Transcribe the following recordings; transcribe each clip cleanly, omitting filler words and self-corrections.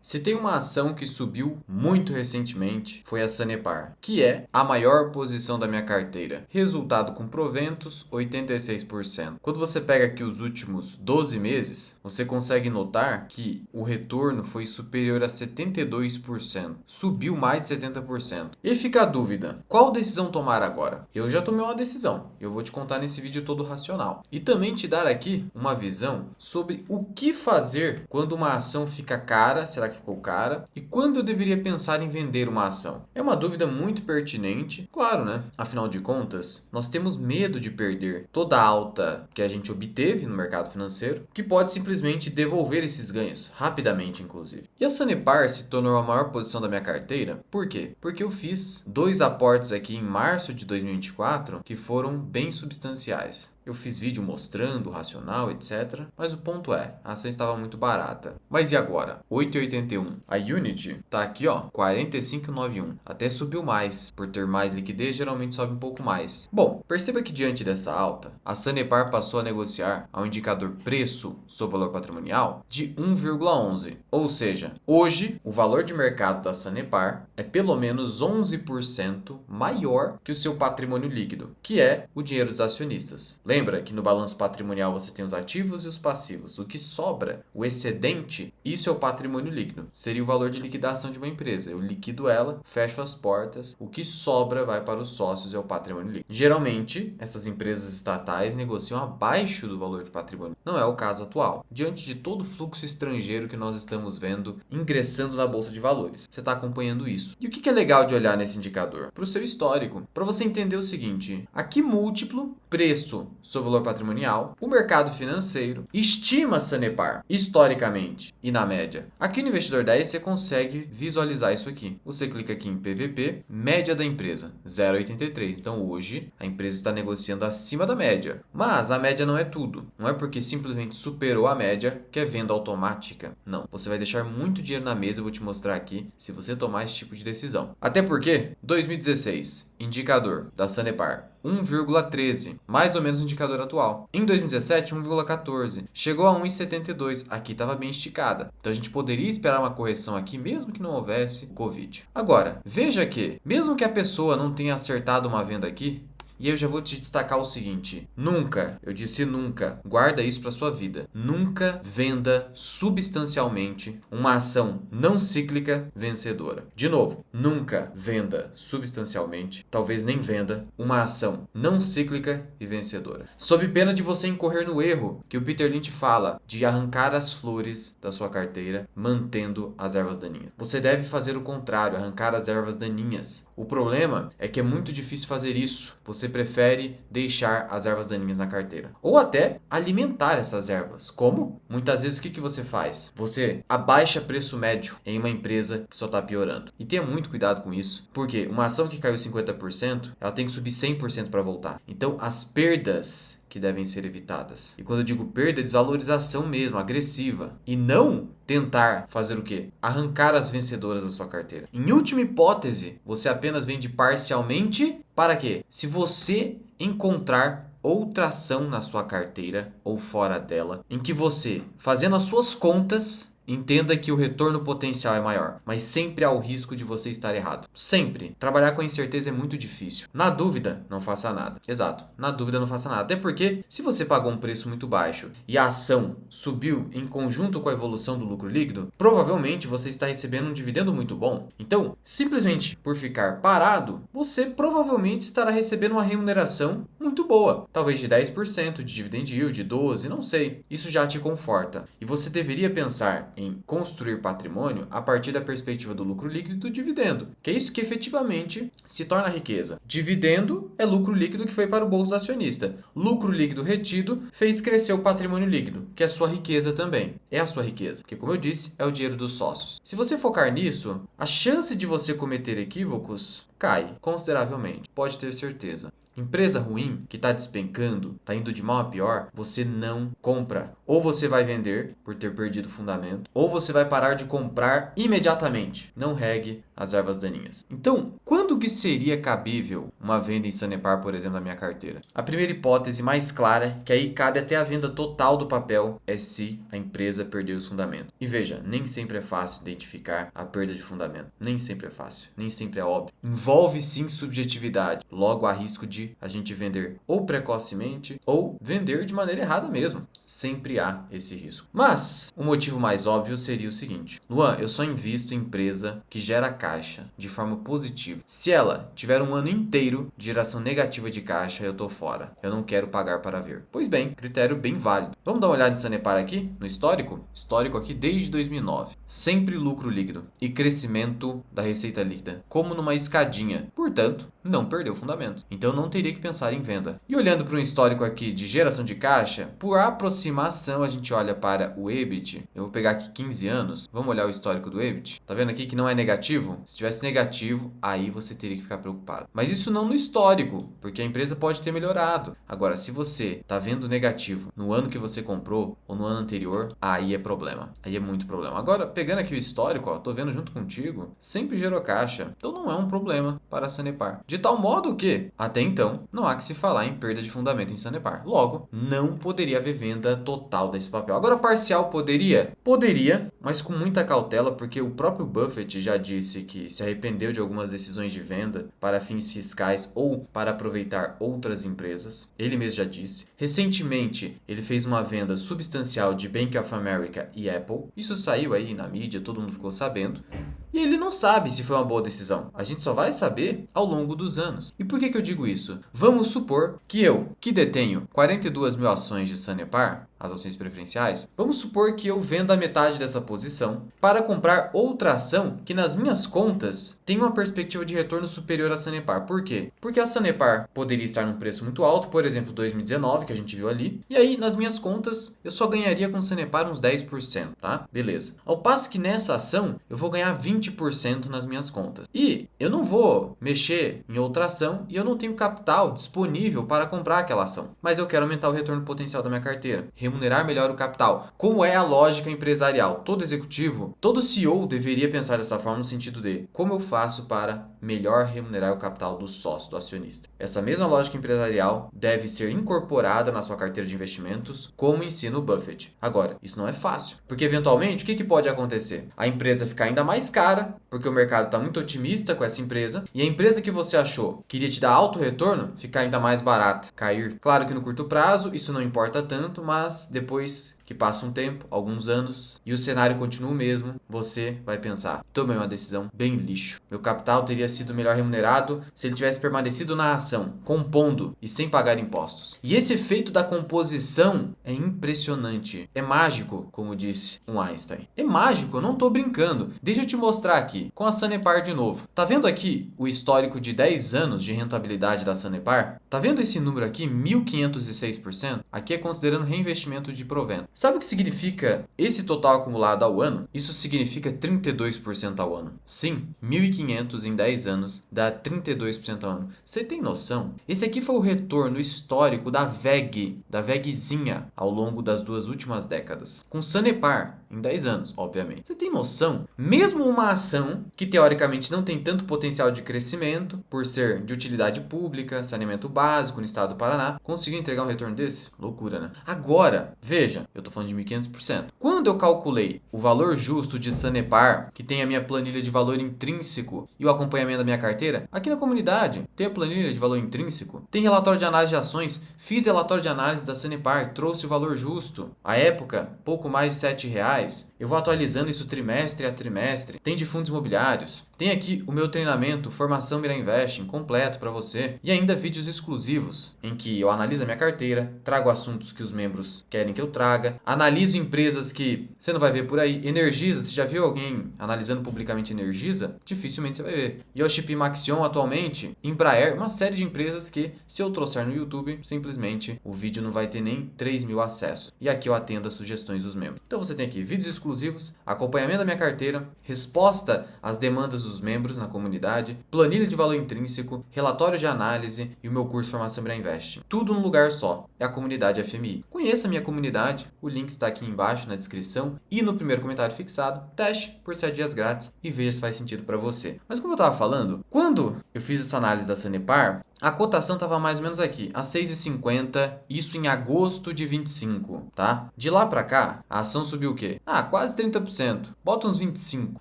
Se tem uma ação que subiu muito recentemente, foi a Sanepar, que é a maior posição da minha carteira. Resultado com proventos, 86%. Quando você pega aqui os últimos 12 meses, você consegue notar que o retorno foi superior a 72%. Subiu mais de 70%. E fica a dúvida, qual decisão tomar agora? Eu já tomei uma decisão. Eu vou te contar nesse vídeo todo racional. E também te dar aqui uma visão sobre o que fazer quando uma ação fica cara, será que ficou cara? E quando eu deveria pensar em vender uma ação? É uma dúvida muito pertinente, claro, né? Afinal de contas, nós temos medo de perder toda a alta que a gente obteve no mercado financeiro, que pode simplesmente devolver esses ganhos, rapidamente inclusive. E a Sanepar se tornou a maior posição da minha carteira, por quê? Porque eu fiz dois aportes aqui em março de 2024 que foram bem substanciais. Eu fiz vídeo mostrando o racional, etc. Mas o ponto é, a ação estava muito barata. Mas e agora? 8,81. A Unity tá aqui, ó, 45,91. Até subiu mais. Por ter mais liquidez, geralmente sobe um pouco mais. Bom, perceba que diante dessa alta, a Sanepar passou a negociar ao indicador preço sobre valor patrimonial de 1,11. Ou seja, hoje o valor de mercado da Sanepar é pelo menos 11% maior que o seu patrimônio líquido, que é o dinheiro dos acionistas. Lembra que no balanço patrimonial você tem os ativos e os passivos. O que sobra, o excedente, isso é o patrimônio líquido. Seria o valor de liquidação de uma empresa. Eu liquido ela, fecho as portas, o que sobra vai para os sócios, é o patrimônio líquido. Geralmente, essas empresas estatais negociam abaixo do valor de patrimônio. Não é o caso atual. Diante de todo o fluxo estrangeiro que nós estamos vendo ingressando na bolsa de valores. Você está acompanhando isso. E o que é legal de olhar nesse indicador? Para o seu histórico. Para você entender o seguinte, aqui múltiplo, preço sobre o valor patrimonial, o mercado financeiro estima a Sanepar historicamente e na média. Aqui no Investidor 10 você consegue visualizar isso aqui. Você clica aqui em PVP, média da empresa, 0,83. Então hoje a empresa está negociando acima da média. Mas a média não é tudo. Não é porque simplesmente superou a média que é venda automática. Não. Você vai deixar muito dinheiro na mesa, eu vou te mostrar aqui se você tomar esse tipo de decisão. Até porque 2016, indicador da Sanepar, 1,13, mais ou menos o indicador atual. Em 2017, 1,14. Chegou a 1,72. Aqui estava bem esticada. Então a gente poderia esperar uma correção aqui, mesmo que não houvesse Covid. Agora, veja que, mesmo que a pessoa não tenha acertado uma venda aqui, e eu já vou te destacar o seguinte: nunca, eu disse nunca, guarda isso para sua vida. Nunca venda substancialmente uma ação não cíclica vencedora. De novo, nunca venda substancialmente, talvez nem venda, uma ação não cíclica e vencedora. Sob pena de você incorrer no erro que o Peter Lynch fala de arrancar as flores da sua carteira, mantendo as ervas daninhas. Você deve fazer o contrário, arrancar as ervas daninhas. O problema é que é muito difícil fazer isso. Você prefere deixar as ervas daninhas na carteira. Ou até alimentar essas ervas. Como? Muitas vezes o que você faz? Você abaixa preço médio em uma empresa que só está piorando. E tenha muito cuidado com isso. Porque uma ação que caiu 50%, ela tem que subir 100% para voltar. Então as perdas que devem ser evitadas. E quando eu digo perda, é desvalorização mesmo, agressiva. E não tentar fazer o quê? Arrancar as vencedoras da sua carteira. Em última hipótese, você apenas vende parcialmente para quê? Se você encontrar outra ação na sua carteira ou fora dela, em que você, fazendo as suas contas, entenda que o retorno potencial é maior, mas sempre há o risco de você estar errado. Sempre. Trabalhar com incerteza é muito difícil. Na dúvida, não faça nada. Exato. Na dúvida, não faça nada. Até porque, se você pagou um preço muito baixo e a ação subiu em conjunto com a evolução do lucro líquido, provavelmente você está recebendo um dividendo muito bom. Então, simplesmente por ficar parado, você provavelmente estará recebendo uma remuneração muito boa. Talvez de 10%, de dividend yield, de 12%, não sei. Isso já te conforta. E você deveria pensar em construir patrimônio a partir da perspectiva do lucro líquido e do dividendo, que é isso que efetivamente se torna riqueza. Dividendo é lucro líquido que foi para o bolso do acionista. Lucro líquido retido fez crescer o patrimônio líquido, que é a sua riqueza também. É a sua riqueza, que como eu disse, é o dinheiro dos sócios. Se você focar nisso, a chance de você cometer equívocos cai consideravelmente, pode ter certeza. Empresa ruim que está despencando, está indo de mal a pior, você não compra. Ou você vai vender por ter perdido o fundamento, provento, ou você vai parar de comprar imediatamente. Não regue as ervas daninhas. Então, quando que seria cabível uma venda em Sanepar, por exemplo, na minha carteira? A primeira hipótese mais clara, que aí cabe até a venda total do papel, é se a empresa perdeu os fundamentos. E veja, nem sempre é fácil identificar a perda de fundamento. Nem sempre é fácil, nem sempre é óbvio. Envolve sim subjetividade. Logo, há risco de a gente vender ou precocemente ou vender de maneira errada mesmo. Sempre há esse risco. Mas o motivo mais óbvio seria o seguinte: Luan, eu só invisto em empresa que gera caixa de forma positiva. Se ela tiver um ano inteiro de geração negativa de caixa, eu tô fora. Eu não quero pagar para ver. Pois bem, critério bem válido. Vamos dar uma olhada em Sanepar aqui, no histórico? Histórico aqui desde 2009. Sempre lucro líquido e crescimento da receita líquida, como numa escadinha. Portanto, não perdeu fundamento. Então não teria que pensar em venda. E olhando para um histórico aqui de geração de caixa, por aproximação a gente olha para o EBIT. Eu vou pegar aqui 15 anos. Vamos olhar o histórico do EBIT. Tá vendo aqui que não é negativo? Se tivesse negativo, aí você teria que ficar preocupado. Mas isso não no histórico, porque a empresa pode ter melhorado. Agora, se você tá vendo negativo no ano que você comprou ou no ano anterior, aí é problema. Aí é muito problema. Agora, pegando aqui o histórico, ó, tô vendo junto contigo, sempre gerou caixa. Então não é um problema para a Sanepar. De tal modo que, até então, não há que se falar em perda de fundamento em Sanepar. Logo, não poderia haver venda total desse papel. Agora, parcial poderia? Poderia, mas com muita cautela, porque o próprio Buffett já disse que se arrependeu de algumas decisões de venda para fins fiscais ou para aproveitar outras empresas. Ele mesmo já disse. Recentemente, ele fez uma venda substancial de Bank of America e Apple. Isso saiu aí na mídia, todo mundo ficou sabendo. E ele não sabe se foi uma boa decisão. A gente só vai saber ao longo dos anos. E por que eu digo isso? Vamos supor que eu, que detenho 42 mil ações de Sanepar, as ações preferenciais, vamos supor que eu venda a metade dessa posição para comprar outra ação que nas minhas contas tem uma perspectiva de retorno superior à Sanepar. Por quê? Porque a Sanepar poderia estar num preço muito alto, por exemplo, 2019, que a gente viu ali, e aí nas minhas contas eu só ganharia com Sanepar uns 10%, tá? Beleza. Ao passo que nessa ação eu vou ganhar 20% nas minhas contas. E eu não vou mexer em outra ação e eu não tenho capital disponível para comprar aquela ação. Mas eu quero aumentar o retorno potencial da minha carteira, remunerar melhor o capital. Como é a lógica empresarial? Todo executivo, todo CEO deveria pensar dessa forma no sentido de como eu faço para melhor remunerar o capital do sócio, do acionista. Essa mesma lógica empresarial deve ser incorporada na sua carteira de investimentos, como ensina o Buffett. Agora, isso não é fácil, porque eventualmente o que pode acontecer? A empresa ficar ainda mais cara, porque o mercado está muito otimista com essa empresa, e a empresa que você achou que iria te dar alto retorno ficar ainda mais barata, cair. Claro que no curto prazo isso não importa tanto, mas depois que passa um tempo, alguns anos, e o cenário continua o mesmo, você vai pensar: tomei uma decisão bem lixo. Meu capital teria sido melhor remunerado se ele tivesse permanecido na ação, compondo e sem pagar impostos. E esse efeito da composição é impressionante. É mágico, como disse um Einstein. É mágico, eu não tô brincando. Deixa eu te mostrar aqui, com a Sanepar de novo. Tá vendo aqui o histórico de 10 anos de rentabilidade da Sanepar? Tá vendo esse número aqui, 1.506%? Aqui é considerando reinvestimento de provento. Sabe o que significa esse total acumulado ao ano? Isso significa 32% ao ano. Sim, 1.500 em 10 anos dá 32% ao ano. Você tem noção? Esse aqui foi o retorno histórico da VEG, da VEGzinha, ao longo das 2 últimas décadas. Com Sanepar, em 10 anos, obviamente. Você tem noção? Mesmo uma ação que teoricamente não tem tanto potencial de crescimento, por ser de utilidade pública, saneamento básico no estado do Paraná, conseguiu entregar um retorno desse? Loucura, né? Agora, veja, eu tô falando de 1.500%. Quando eu calculei o valor justo de Sanepar, que tem a minha planilha de valor intrínseco e o acompanhamento da minha carteira, aqui na comunidade tem a planilha de valor intrínseco, tem relatório de análise de ações, fiz relatório de análise da Sanepar, trouxe o valor justo. À época, pouco mais de R$7. Eu vou atualizando isso trimestre a trimestre. Tem de fundos imobiliários. Tem aqui o meu treinamento Formação Mira Investing completo para você. E ainda vídeos exclusivos, em que eu analiso a minha carteira, trago assuntos que os membros querem que eu traga, analiso empresas que você não vai ver por aí. Energisa, você já viu alguém analisando publicamente Energisa? Dificilmente você vai ver. Yoship Maxion atualmente, Embraer, uma série de empresas que, se eu trouxer no YouTube, simplesmente o vídeo não vai ter nem 3 mil acessos. E aqui eu atendo as sugestões dos membros. Então você tem aqui vídeos exclusivos, acompanhamento da minha carteira, resposta às demandas dos membros na comunidade, planilha de valor intrínseco, relatório de análise e o meu curso Formação Mira Investing. Tudo num lugar só. É a comunidade FMI. Conheça a minha comunidade, O link está aqui embaixo na descrição e no primeiro comentário fixado. Teste por 7 dias grátis e veja se faz sentido para você. Mas como eu estava falando, quando eu fiz essa análise da Sanepar, a cotação estava mais ou menos aqui, a 6,50, isso em agosto de 25, tá? De lá para cá, a ação subiu o quê? Quase 30%. Bota uns 25.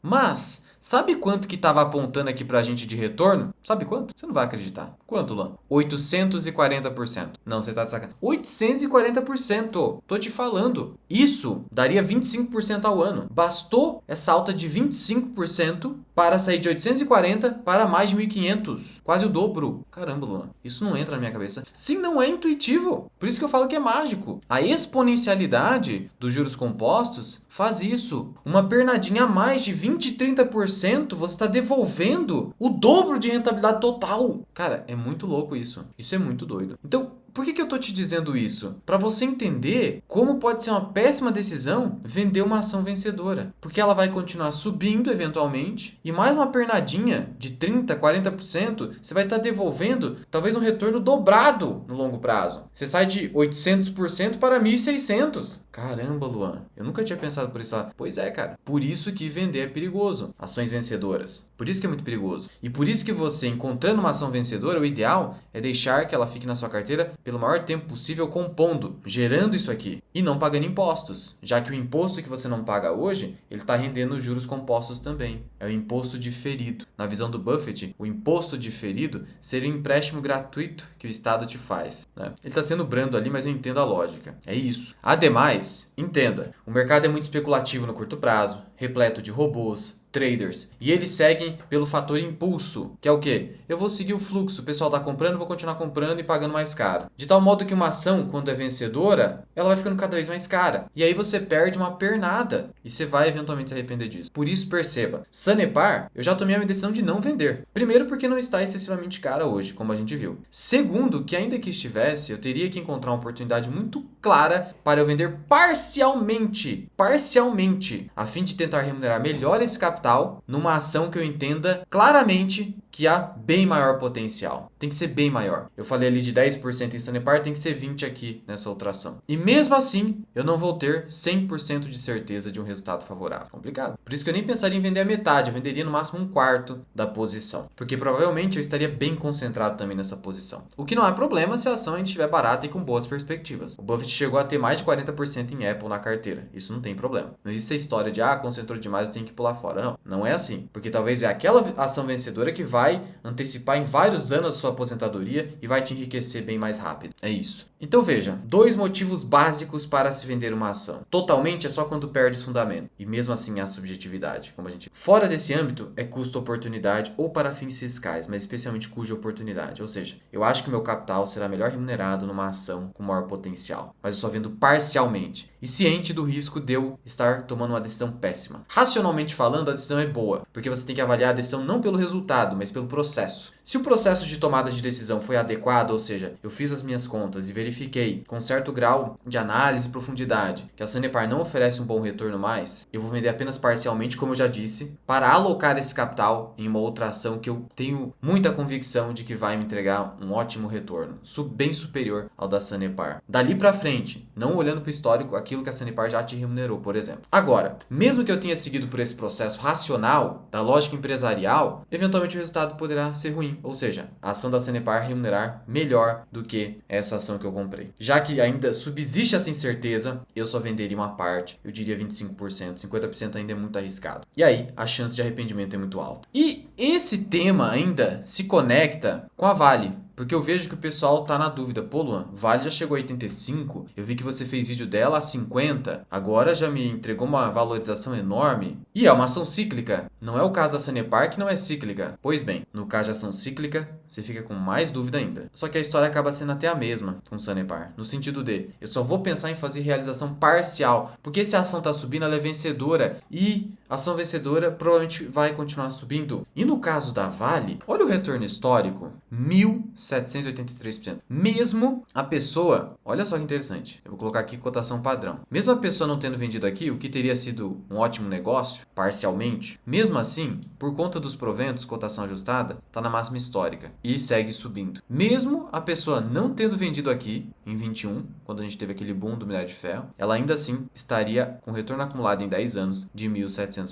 Mas sabe quanto que estava apontando aqui pra gente de retorno? Sabe quanto? Você não vai acreditar. Quanto, Luan? 840%. Não, você tá de sacanagem. 840%! Tô te falando. Isso daria 25% ao ano. Bastou essa alta de 25% para sair de 840 para mais de 1.500. Quase o dobro. Caramba, Luan. Isso não entra na minha cabeça. Sim, não é intuitivo. Por isso que eu falo que é mágico. A exponencialidade dos juros compostos faz isso. Uma pernadinha a mais de 20, 30%, você está devolvendo o dobro de rentabilidade total. Cara, é muito louco isso. Isso é muito doido. Então, por que eu tô te dizendo isso? Para você entender como pode ser uma péssima decisão vender uma ação vencedora. Porque ela vai continuar subindo eventualmente e mais uma pernadinha de 30%, 40%, você vai estar devolvendo talvez um retorno dobrado no longo prazo. Você sai de 800% para 1.600%. Caramba, Luan, eu nunca tinha pensado por isso lá. Pois é, cara. Por isso que vender é perigoso. Ações vencedoras. Por isso que é muito perigoso. E por isso que você, encontrando uma ação vencedora, o ideal é deixar que ela fique na sua carteira pelo maior tempo possível compondo, gerando isso aqui e não pagando impostos, já que o imposto que você não paga hoje, ele está rendendo juros compostos também. É o imposto diferido. Na visão do Buffett, o imposto diferido seria um empréstimo gratuito que o Estado te faz, né? Ele está sendo brando ali, mas eu entendo a lógica. É isso. Ademais, entenda, o mercado é muito especulativo no curto prazo, repleto de robôs, traders. E eles seguem pelo fator impulso, que é o quê? Eu vou seguir o fluxo, o pessoal está comprando, vou continuar comprando e pagando mais caro. De tal modo que uma ação, quando é vencedora, ela vai ficando cada vez mais cara. E aí você perde uma pernada e você vai eventualmente se arrepender disso. Por isso, perceba, Sanepar, eu já tomei a minha decisão de não vender. Primeiro, porque não está excessivamente cara hoje, como a gente viu. Segundo, que ainda que estivesse, eu teria que encontrar uma oportunidade muito clara para eu vender parcialmente, a fim de tentar remunerar melhor esse capital numa ação que eu entenda claramente que há bem maior potencial. Tem que ser bem maior. Eu falei ali de 10% em Sanepar, tem que ser 20% aqui nessa outra ação. E mesmo assim, eu não vou ter 100% de certeza de um resultado favorável. Complicado. Por isso que eu nem pensaria em vender a metade, eu venderia no máximo um quarto da posição. Porque provavelmente eu estaria bem concentrado também nessa posição. O que não é problema se a ação ainda estiver barata e com boas perspectivas. O Buffett chegou a ter mais de 40% em Apple na carteira. Isso não tem problema. Não existe a história de, concentrou demais, eu tenho que pular fora. Não, não é assim. Porque talvez é aquela ação vencedora que vai antecipar em vários anos a sua aposentadoria e vai te enriquecer bem mais rápido. É isso. Então veja, 2 motivos básicos para se vender uma ação. Totalmente é só quando perde o fundamento. E mesmo assim há subjetividade, como a gente... Fora desse âmbito é custo-oportunidade ou para fins fiscais, mas especialmente cuja-oportunidade. Ou seja, eu acho que o meu capital será melhor remunerado numa ação com maior potencial. Mas eu só vendo parcialmente. E ciente do risco de eu estar tomando uma decisão péssima. Racionalmente falando, a decisão é boa, porque você tem que avaliar a decisão não pelo resultado, mas pelo processo. Se o processo de tomada de decisão foi adequado, ou seja, eu fiz as minhas contas e verifiquei com certo grau de análise e profundidade que a Sanepar não oferece um bom retorno mais, eu vou vender apenas parcialmente, como eu já disse, para alocar esse capital em uma outra ação que eu tenho muita convicção de que vai me entregar um ótimo retorno, bem superior ao da Sanepar. Dali para frente, não olhando para o histórico, aquilo que a Sanepar já te remunerou, por exemplo. Agora, mesmo que eu tenha seguido por esse processo racional, da lógica empresarial, eventualmente o resultado poderá ser ruim. Ou seja, a ação da Sanepar remunerar melhor do que essa ação que eu comprei. Já que ainda subsiste essa incerteza, eu só venderia uma parte, eu diria 25%, 50% ainda é muito arriscado. E aí, a chance de arrependimento é muito alta. E esse tema ainda se conecta com a Vale. Porque eu vejo que o pessoal tá na dúvida. Pô, Luan, Vale já chegou a 85, eu vi que você fez vídeo dela a 50, agora já me entregou uma valorização enorme. E é uma ação cíclica. Não é o caso da Sanepar que não é cíclica. Pois bem, no caso de ação cíclica, você fica com mais dúvida ainda. Só que a história acaba sendo até a mesma com Sanepar. No sentido de, eu só vou pensar em fazer realização parcial, porque se a ação tá subindo, ela é vencedora. E a ação vencedora provavelmente vai continuar subindo. E no caso da Vale, olha o retorno histórico, 1.783%. Mesmo a pessoa, olha só que interessante, eu vou colocar aqui cotação padrão. Mesmo a pessoa não tendo vendido aqui, o que teria sido um ótimo negócio, parcialmente, mesmo assim, por conta dos proventos, cotação ajustada, está na máxima histórica e segue subindo. Mesmo a pessoa não tendo vendido aqui, em 21, quando a gente teve aquele boom do minério de ferro, ela ainda assim estaria com retorno acumulado em 10 anos de 1.700%.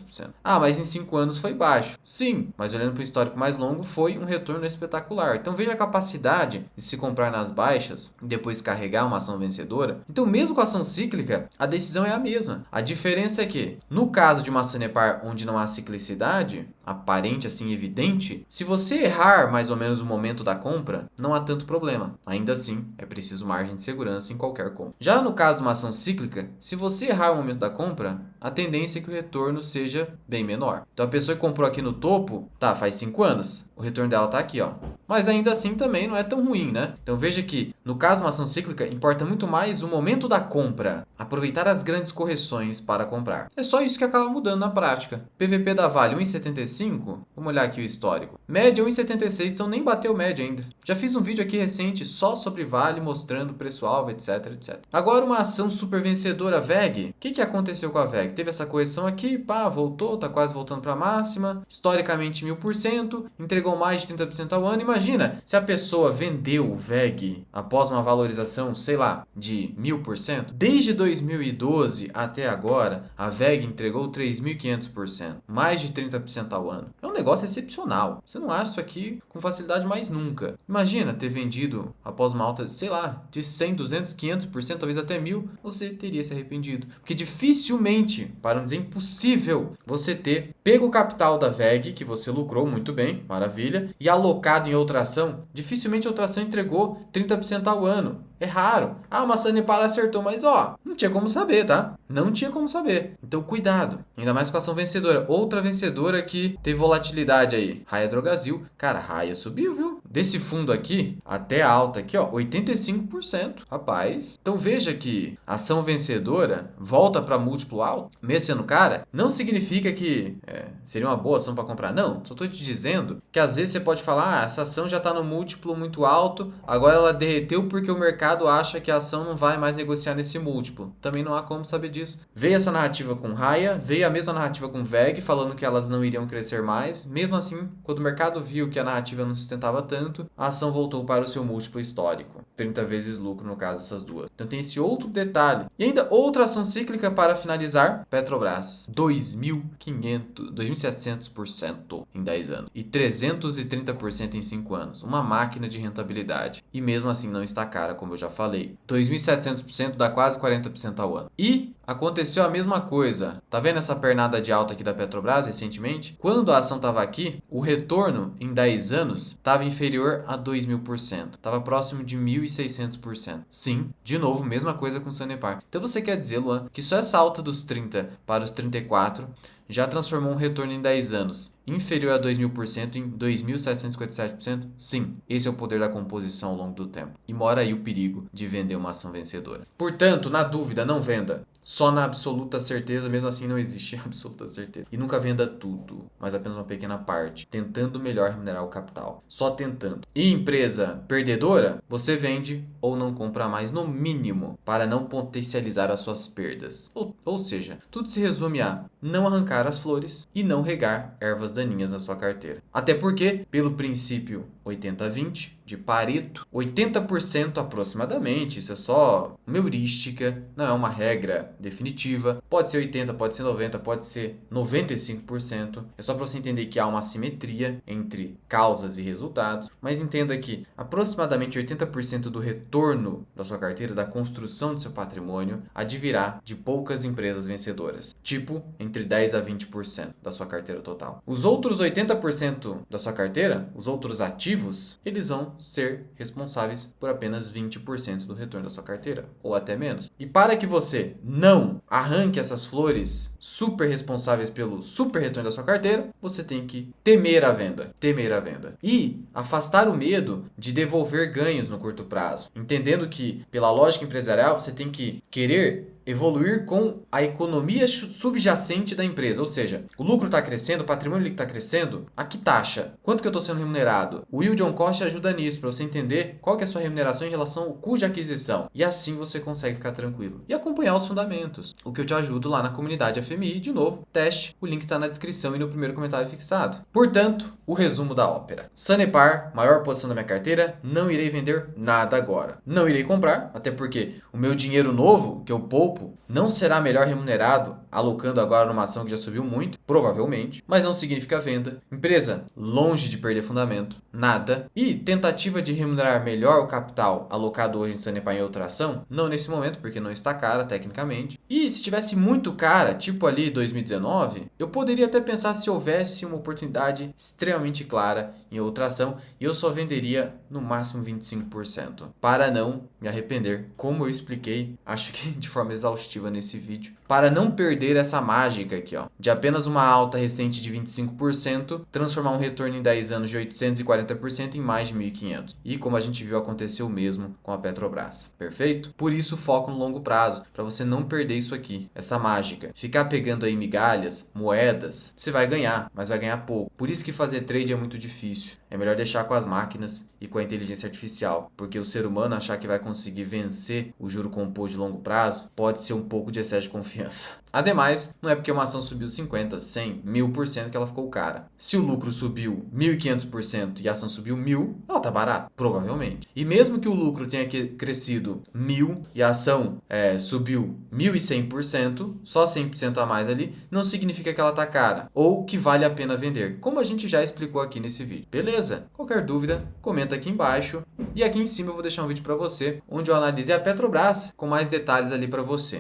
Ah, mas em 5 anos foi baixo. Sim, mas olhando para o histórico mais longo, foi um retorno espetacular. Então veja a capacidade de se comprar nas baixas e depois carregar uma ação vencedora. Então mesmo com a ação cíclica, a decisão é a mesma. A diferença é que, no caso de uma Sanepar onde não há ciclicidade, aparente assim evidente, se você errar mais ou menos o momento da compra, não há tanto problema. Ainda assim, é preciso margem de segurança em qualquer compra. Já no caso de uma ação cíclica, se você errar o momento da compra, a tendência é que o retorno seja bem menor. Então a pessoa que comprou aqui no topo, tá, faz 5 anos, o retorno dela tá aqui, ó. Mas ainda assim também não é tão ruim, né? Então veja que, no caso de uma ação cíclica, importa muito mais o momento da compra. Aproveitar as grandes correções para comprar. É só isso que acaba mudando na prática. PVP da Vale 1,75. Vamos olhar aqui o histórico. Média 1,76, então nem bateu média ainda. Já fiz um vídeo aqui recente só sobre Vale, mostrando preço-alvo, etc, etc. Agora uma ação super vencedora, VEG. O que aconteceu com a VEG? Teve essa correção aqui, pá, voltou, tá quase voltando para a máxima. Historicamente 1000%, entregou mais de 30% ao ano. Imagina, se a pessoa vendeu o VEG após uma valorização, sei lá, de 1000%. Desde 2012 até agora, a VEG entregou 3.500%, mais de 30% ao ano. É um negócio excepcional. Você não acha isso aqui com facilidade mais nunca. Imagina ter vendido após uma alta, sei lá, de 100, 200, 500%, talvez até 1000%, você teria se arrependido. Porque dificilmente, para não dizer impossível, você ter pego o capital da VEG, que você lucrou muito bem, maravilha, e alocado em outra ação, dificilmente outra ação entregou 30% ao ano. É raro. Ah, uma Sanepar acertou, mas ó, não tinha como saber, tá? Não tinha como saber. Então cuidado. Ainda mais com a ação vencedora. Outra vencedora que teve volatilidade aí. Raia Drogasil. Cara, Raia subiu, viu? Desse fundo aqui, até a alta aqui, ó, 85%. Rapaz. Então veja que a ação vencedora volta para múltiplo alto, mesmo sendo cara, não significa que seria uma boa ação para comprar. Não, só tô te dizendo que às vezes você pode falar, essa ação já tá no múltiplo muito alto, agora ela derreteu porque o mercado acha que a ação não vai mais negociar nesse múltiplo. Também não há como saber disso. Veio essa narrativa com Raia, veio a mesma narrativa com VEG, falando que elas não iriam crescer mais. Mesmo assim, quando o mercado viu que a narrativa não sustentava tanto, a ação voltou para o seu múltiplo histórico. 30 vezes lucro no caso dessas duas. Então tem esse outro detalhe. E ainda outra ação cíclica para finalizar, Petrobras. 2.700% em 10 anos. E 330% em 5 anos. Uma máquina de rentabilidade. E mesmo assim não está cara, como eu já falei. 2.700% dá quase 40% ao ano. E aconteceu a mesma coisa. Tá vendo essa pernada de alta aqui da Petrobras recentemente? Quando a ação estava aqui, o retorno em 10 anos estava inferior a 2.000%. Estava próximo de 1.600%. Sim, de novo, mesma coisa com o Sanepar. Então você quer dizer, Luan, que só essa alta dos 30 para os 34 já transformou um retorno em 10 anos inferior a 2.000% em 2.757%? Sim, esse é o poder da composição ao longo do tempo. E mora aí o perigo de vender uma ação vencedora. Portanto, na dúvida, não venda. Só na absoluta certeza, mesmo assim não existe absoluta certeza. E nunca venda tudo, mas apenas uma pequena parte, tentando melhor remunerar o capital. Só tentando. E empresa perdedora, você vende ou não compra mais, no mínimo, para não potencializar as suas perdas. Ou seja, tudo se resume a não arrancar as flores e não regar ervas daninhas na sua carteira. Até porque, pelo princípio 80-20 de Pareto, 80% aproximadamente, isso é só uma heurística, não é uma regra definitiva. Pode ser 80, pode ser 90, pode ser 95%. É só para você entender que há uma simetria entre causas e resultados, mas entenda que aproximadamente 80% do retorno da sua carteira, da construção do seu patrimônio, advirá de poucas empresas vencedoras, tipo entre 10 a 20% da sua carteira total. Os outros 80% da sua carteira, os outros ativos, eles vão ser responsáveis por apenas 20% do retorno da sua carteira, ou até menos. E para que você não arranque essas flores super responsáveis pelo super retorno da sua carteira, você tem que temer a venda. Temer a venda. E afastar o medo de devolver ganhos no curto prazo. Entendendo que, pela lógica empresarial, você tem que querer evoluir com a economia subjacente da empresa. Ou seja, o lucro está crescendo, o patrimônio líquido está crescendo, a que taxa? Quanto que eu estou sendo remunerado? O yield on cost ajuda nisso, para você entender qual que é a sua remuneração em relação ao custo de aquisição. E assim você consegue ficar tranquilo. E acompanhar os fundamentos, o que eu te ajudo lá na comunidade FMI. De novo, teste, o link está na descrição e no primeiro comentário fixado. Portanto, o resumo da ópera. Sanepar, maior posição da minha carteira, não irei vender nada agora. Não irei comprar, até porque o meu dinheiro novo, que eu poupo, não será melhor remunerado alocando agora numa ação que já subiu muito, provavelmente, mas não significa venda. Empresa longe de perder fundamento, nada. E tentativa de remunerar melhor o capital alocado hoje em Sanepar em outra ação, não nesse momento, porque não está cara tecnicamente. E se estivesse muito cara, tipo ali 2019, eu poderia até pensar se houvesse uma oportunidade extremamente clara em outra ação e eu só venderia no máximo 25%, para não me arrepender, como eu expliquei, acho que de forma exaustiva nesse vídeo, para não perder essa mágica aqui, ó, de apenas uma alta recente de 25%, transformar um retorno em 10 anos de 840% em mais de 1.500. E como a gente viu, aconteceu o mesmo com a Petrobras. Perfeito? Por isso, foco no longo prazo, para você não perder isso aqui, essa mágica. Ficar pegando aí migalhas, moedas, você vai ganhar, mas vai ganhar pouco. Por isso que fazer trade é muito difícil. É melhor deixar com as máquinas e com a inteligência artificial, porque o ser humano achar que vai conseguir vencer o juro composto de longo prazo pode ser um pouco de excesso de confiança. Ademais, não é porque uma ação subiu 50%, 100%, 1000% que ela ficou cara. Se o lucro subiu 1.500% e a ação subiu 1.000, ela tá barata, provavelmente. E mesmo que o lucro tenha crescido 1.000 e a ação subiu 1.100%, só 100% a mais ali, não significa que ela tá cara ou que vale a pena vender, como a gente já explicou aqui nesse vídeo. Beleza? Qualquer dúvida, comenta aqui embaixo. E aqui em cima eu vou deixar um vídeo para você, onde eu analisei a Petrobras com mais detalhes ali para você.